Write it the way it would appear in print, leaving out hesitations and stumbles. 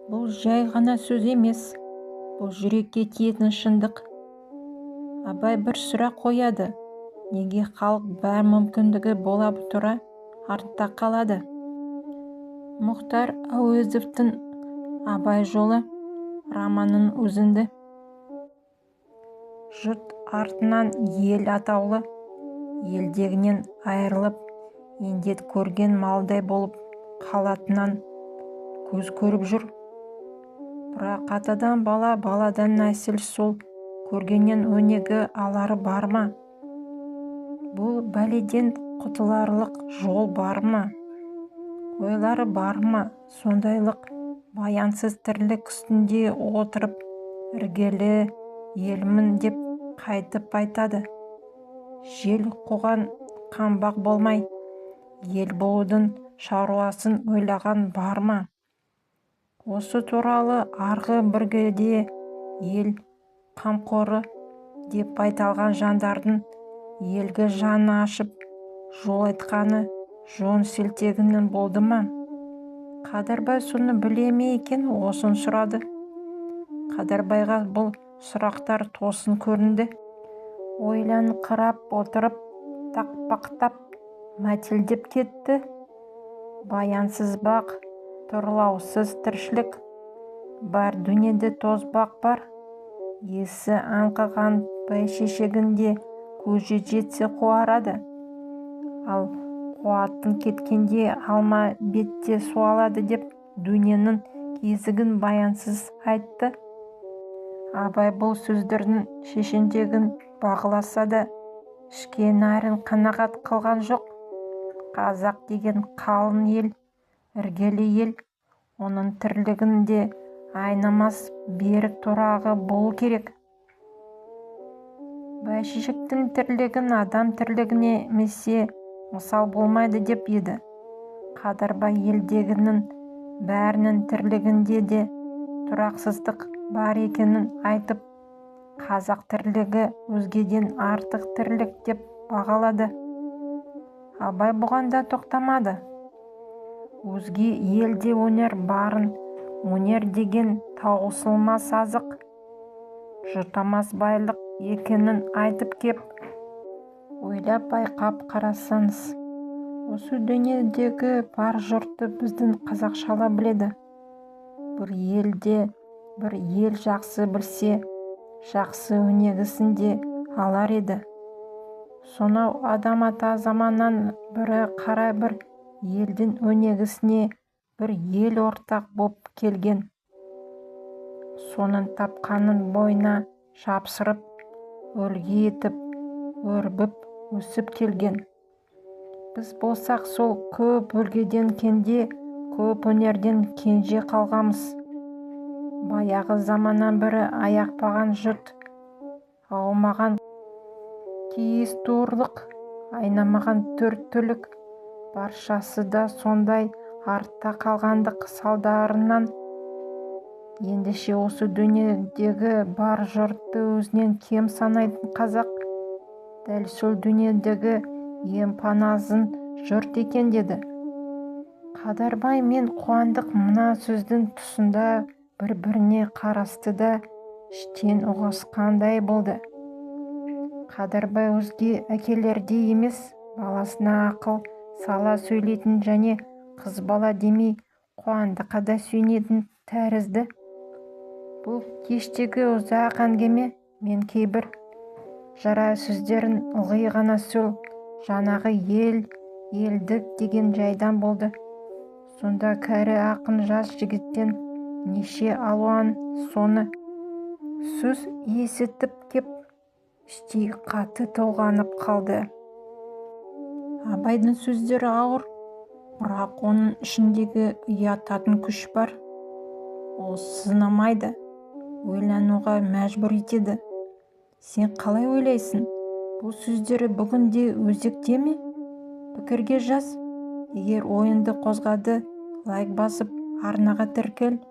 Бұл жай ғана сөз емес, бұл жүрекке тиетін шындық. Абай бір сұрақ қояды: неге халық бар мүмкіндігі бола тұра артта қалады? Мұхтар Әуезовтің «Абай жолы» романын өзінді. Жұрт артынан ел атаулы, елдегінен айырылып, ендет көрген малдай болып қалатынан көз көріп жүр. Бірақ атадан бала, баладан нәсіл сол көргеннен өнеге алары бар ма? Бұл бәледен құтыларлық жол бар ма? Ойлары бар ма? Сондайлық баянсыз тірлік үстінде отырып, іргелі елмін деп қайтып айтады. Жел қуған қаңбақ болмай, ел болудың шаруасын ойлаған бар ма? Осы туралы арғы біргеде ел қамқоры деп айталған жандардың елге жаны ашып жол айтқаны жон сілтегінің болды ма? Қадырбай соны біле ме екен, осын сұрады. Қадырбайға бұл сұрақтар тосын көрінді. Ойланыңқырап отырып, тақпақтап, мәтелдеп кетті. Баянсыз бақ, тұрлаусыз тіршілік, бар дүниеде тозбақ бар. Есі аңқыған бәйшешегінде көзі жетсе қуарады. Ал қуатын кеткенде алма бетте суалады деп дүниенің кезігін баянсыз айтты. Абай бұл сөздердің шешендегін бағыласа да, ішке нәрін қанағат қылған жоқ. Қазақ деген қалың ел, іргелі ел, оның тірлігінде айнымас берік тұрағы болу керек. Бәйшешектің тірлігін адам тірлігіне месе мысал болмайды деп еді. Қадырбай елдегінің бәрінің тірлігінде де тұрақсыздық бар екенін айтып, қазақ тірлігі өзгеден артық тірлік деп бағалады. Абай бұған да тоқтамады. Өзге елде өнер барын, өнер деген таусылмас азық, жұтамас байлық екенін айтып кеп, ойлап байқап қарасаңыз, осы дүниедегі бар жұртты біздің қазақшала біледі. Бір елде бір ел жақсы білсе, жақсы өнегісін де алар еді. Сонау адам ата заманнан бірі қарай бір елдің өнегісіне бір ел ортақ боп келген. Соның тапқанын бойына жапсырып, өлге етіп, өрбіп, өсіп келген. Біз болсақ сол көп өлгеден кенде, көп өнерден кенже қалғамыз. Баяғы заманнан бірі аяқпаған жұрт, аумаған киіз туырлық, айнамаған төрт түлік, баршасы да сондай артта қалғандық салдарынан ендеше осы дүниедегі бар жұртты өзінен кем санайтын қазақ дәл сол дүниедегі ем паназын жұрт екен деді. Қадырбай мен Қуандық мына сөздің тұсында бір-біріне қарасты да іштен ұғысқандай болды. Қадырбай өзге әкелердей емес, баласына ақыл сала сөйлейтін және қыз бала демей Қуандыққа да сүйенетін тәрізді. Бұл кештегі ұзақ әңгіме мен кейбір жара сөздерін ылғи ғана сол жаңағы ел, елдік деген жайдан болды. Сонда кәрі ақын жас жігіттен неше алуан соны сөз есітіп кеп, іштей қатты толғанып қалды. Абайдың сөздері ауыр, бірақ оның ішіндегі ұятатын күш бар. Ол сынамайды, ойлануға мәжбүр етеді. Сен қалай ойлайсың? Бұл сөздері бүгінде өзекте ме? Пікірге жаз. Егер ойынды қозғады, лайк басып, арнаға тіркел.